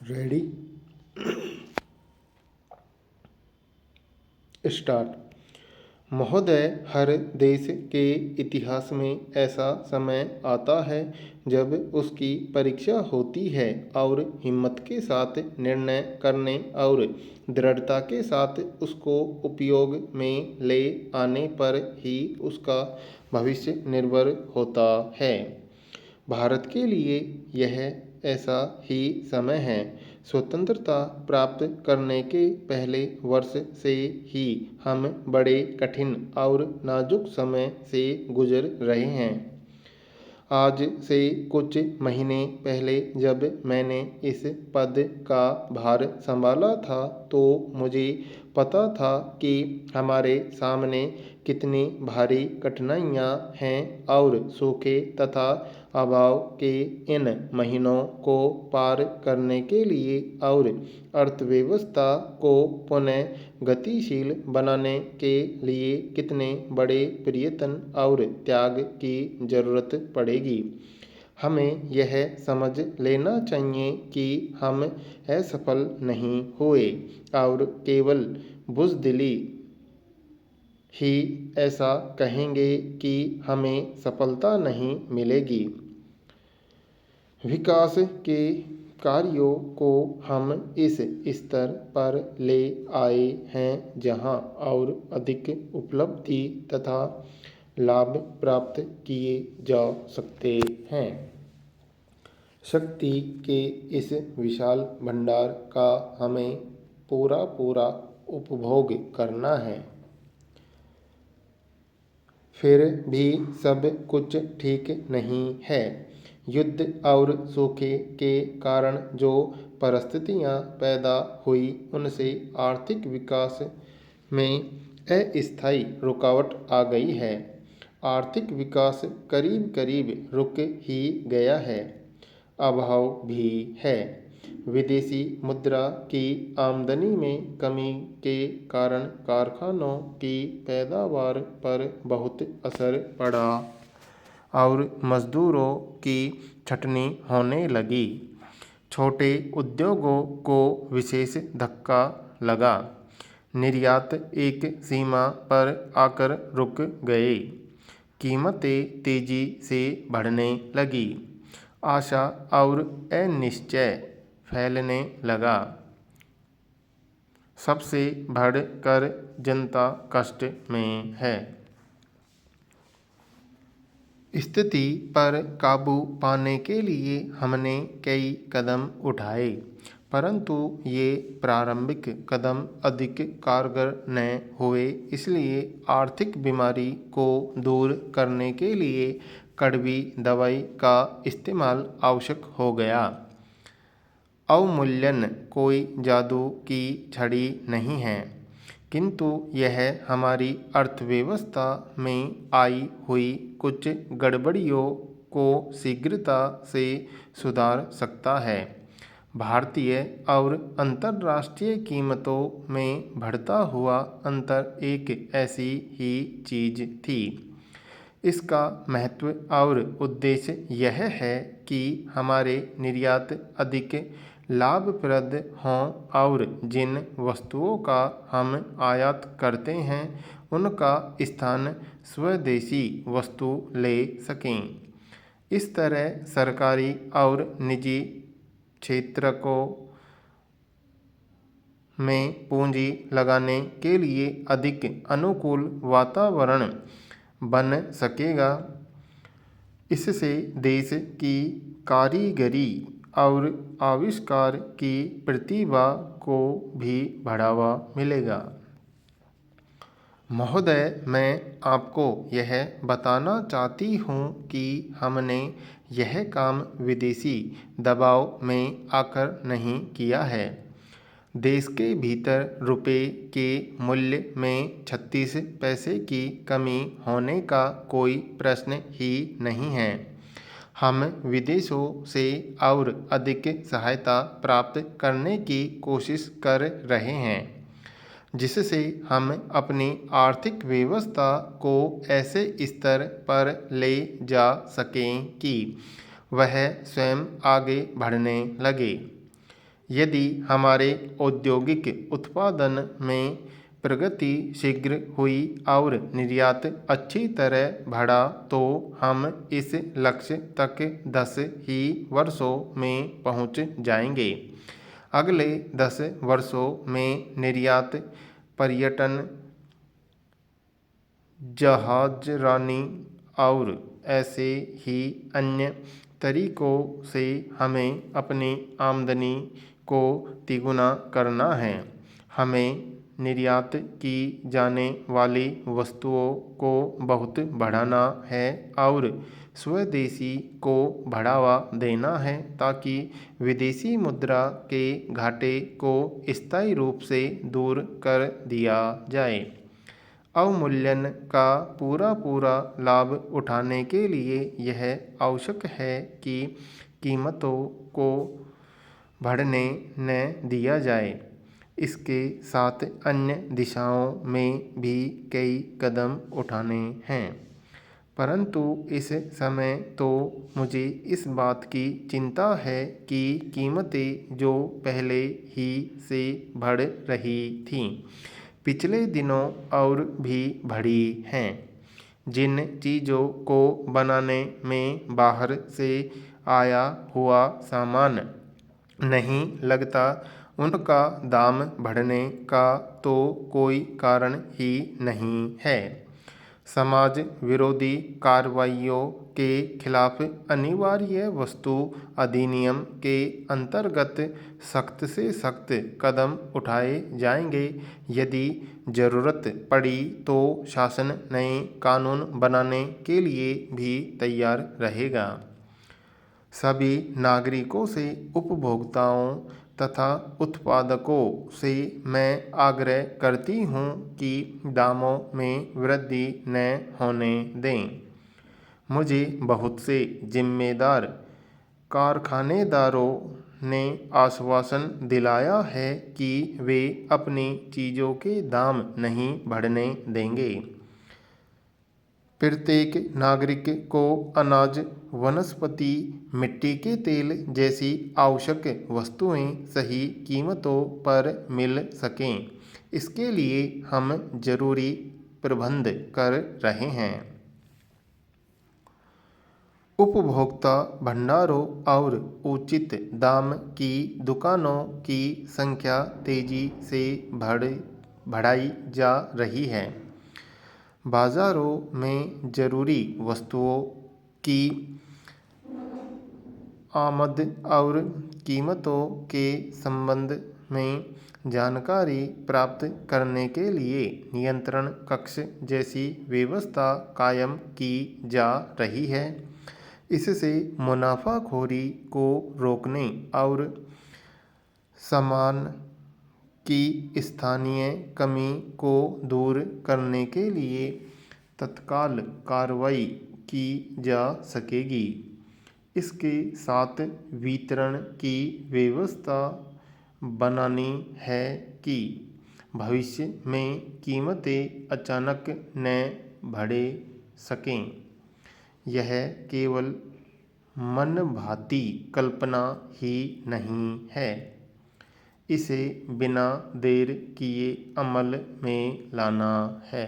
Ready start. महोदय, हर देश के इतिहास में ऐसा समय आता है जब उसकी परीक्षा होती है और हिम्मत के साथ निर्णय करने और दृढ़ता के साथ उसको उपयोग में ले आने पर ही उसका भविष्य निर्भर होता है। भारत के लिए यह ऐसा ही समय है। स्वतंत्रता प्राप्त करने के पहले वर्ष से ही हम बड़े कठिन और नाजुक समय से गुजर रहे हैं। आज से कुछ महीने पहले जब मैंने इस पद का भार संभाला था तो मुझे पता था कि हमारे सामने कितनी भारी कठिनाइयाँ हैं और सूखे तथा अभाव के इन महीनों को पार करने के लिए और अर्थव्यवस्था को पुनः गतिशील बनाने के लिए कितने बड़े प्रयत्न और त्याग की जरूरत पड़ेगी। हमें यह समझ लेना चाहिए कि हम असफल नहीं हुए और केवल बुज़दिली ही ऐसा कहेंगे कि हमें सफलता नहीं मिलेगी। विकास के कार्यों को हम इस स्तर पर ले आए हैं जहां और अधिक उपलब्धि तथा लाभ प्राप्त किए जा सकते हैं। शक्ति के इस विशाल भंडार का हमें पूरा पूरा उपभोग करना है। फिर भी सब कुछ ठीक नहीं है। युद्ध और सूखे के कारण जो परिस्थितियां पैदा हुई उनसे आर्थिक विकास में अस्थायी रुकावट आ गई है। आर्थिक विकास करीब करीब रुक ही गया है। अभाव भी है। विदेशी मुद्रा की आमदनी में कमी के कारण कारखानों की पैदावार पर बहुत असर पड़ा और मजदूरों की छटनी होने लगी। छोटे उद्योगों को विशेष धक्का लगा। निर्यात एक सीमा पर आकर रुक गए। कीमतें तेजी से बढ़ने लगी। आशा और अनिश्चय फैलने लगा। सबसे बढ़कर जनता कष्ट में है। स्थिति पर काबू पाने के लिए हमने कई कदम उठाए, परंतु ये प्रारंभिक कदम अधिक कारगर न हुए। इसलिए आर्थिक बीमारी को दूर करने के लिए कड़वी दवाई का इस्तेमाल आवश्यक हो गया। अवमूल्यन कोई जादू की छड़ी नहीं है, किंतु यह हमारी अर्थव्यवस्था में आई हुई कुछ गड़बड़ियों को शीघ्रता से सुधार सकता है। भारतीय और अंतर्राष्ट्रीय कीमतों में बढ़ता हुआ अंतर एक ऐसी ही चीज़ थी। इसका महत्व और उद्देश्य यह है कि हमारे निर्यात अधिक लाभप्रद हों और जिन वस्तुओं का हम आयात करते हैं उनका स्थान स्वदेशी वस्तु ले सकें। इस तरह सरकारी और निजी क्षेत्र को में पूंजी लगाने के लिए अधिक अनुकूल वातावरण बन सकेगा। इससे देश की कारीगरी और आविष्कार की प्रतिभा को भी बढ़ावा मिलेगा। महोदय, मैं आपको यह बताना चाहती हूँ कि हमने यह काम विदेशी दबाव में आकर नहीं किया है। देश के भीतर रुपये के मूल्य में 36 पैसे की कमी होने का कोई प्रश्न ही नहीं है। हम विदेशों से और अधिक सहायता प्राप्त करने की कोशिश कर रहे हैं, जिससे हम अपनी आर्थिक व्यवस्था को ऐसे स्तर पर ले जा सकें कि वह स्वयं आगे बढ़ने लगे। यदि हमारे औद्योगिक उत्पादन में प्रगति शीघ्र हुई और निर्यात अच्छी तरह बढ़ा तो हम इस लक्ष्य तक 10 ही वर्षों में पहुंच जाएंगे। अगले 10 वर्षों में निर्यात, पर्यटन, जहाजरानी और ऐसे ही अन्य तरीकों से हमें अपनी आमदनी को तिगुना करना है। हमें निर्यात की जाने वाली वस्तुओं को बहुत बढ़ाना है और स्वदेशी को बढ़ावा देना है ताकि विदेशी मुद्रा के घाटे को स्थायी रूप से दूर कर दिया जाए। अवमूल्यन का पूरा लाभ उठाने के लिए यह आवश्यक है कि कीमतों को बढ़ने न दिया जाए। इसके साथ अन्य दिशाओं में भी कई कदम उठाने हैं, परंतु इस समय तो मुझे इस बात की चिंता है कि कीमतें जो पहले ही से बढ़ रही थीं, पिछले दिनों और भी बढ़ी हैं। जिन चीज़ों को बनाने में बाहर से आया हुआ सामान नहीं लगता, उनका दाम बढ़ने का तो कोई कारण ही नहीं है। समाज विरोधी कार्रवाइयों के खिलाफ अनिवार्य वस्तु अधिनियम के अंतर्गत सख्त से सख्त कदम उठाए जाएंगे। यदि ज़रूरत पड़ी तो शासन नए कानून बनाने के लिए भी तैयार रहेगा। सभी नागरिकों से, उपभोक्ताओं तथा उत्पादकों से मैं आग्रह करती हूँ कि दामों में वृद्धि न होने दें। मुझे बहुत से जिम्मेदार कारखानेदारों ने आश्वासन दिलाया है कि वे अपनी चीज़ों के दाम नहीं बढ़ने देंगे। प्रत्येक नागरिक को अनाज, वनस्पति, मिट्टी के तेल जैसी आवश्यक वस्तुएं सही कीमतों पर मिल सकें, इसके लिए हम जरूरी प्रबंध कर रहे हैं। उपभोक्ता भंडारों और उचित दाम की दुकानों की संख्या तेजी से बढ़ाई जा रही है। बाज़ारों में ज़रूरी वस्तुओं की आमद और कीमतों के संबंध में जानकारी प्राप्त करने के लिए नियंत्रण कक्ष जैसी व्यवस्था कायम की जा रही है। इससे मुनाफाखोरी को रोकने और सामान की स्थानीय कमी को दूर करने के लिए तत्काल कार्रवाई की जा सकेगी। इसके साथ वितरण की व्यवस्था बनानी है कि भविष्य में कीमतें अचानक न बढ़ सकें। यह केवल मनभाती कल्पना ही नहीं है, इसे बिना देर किए अमल में लाना है।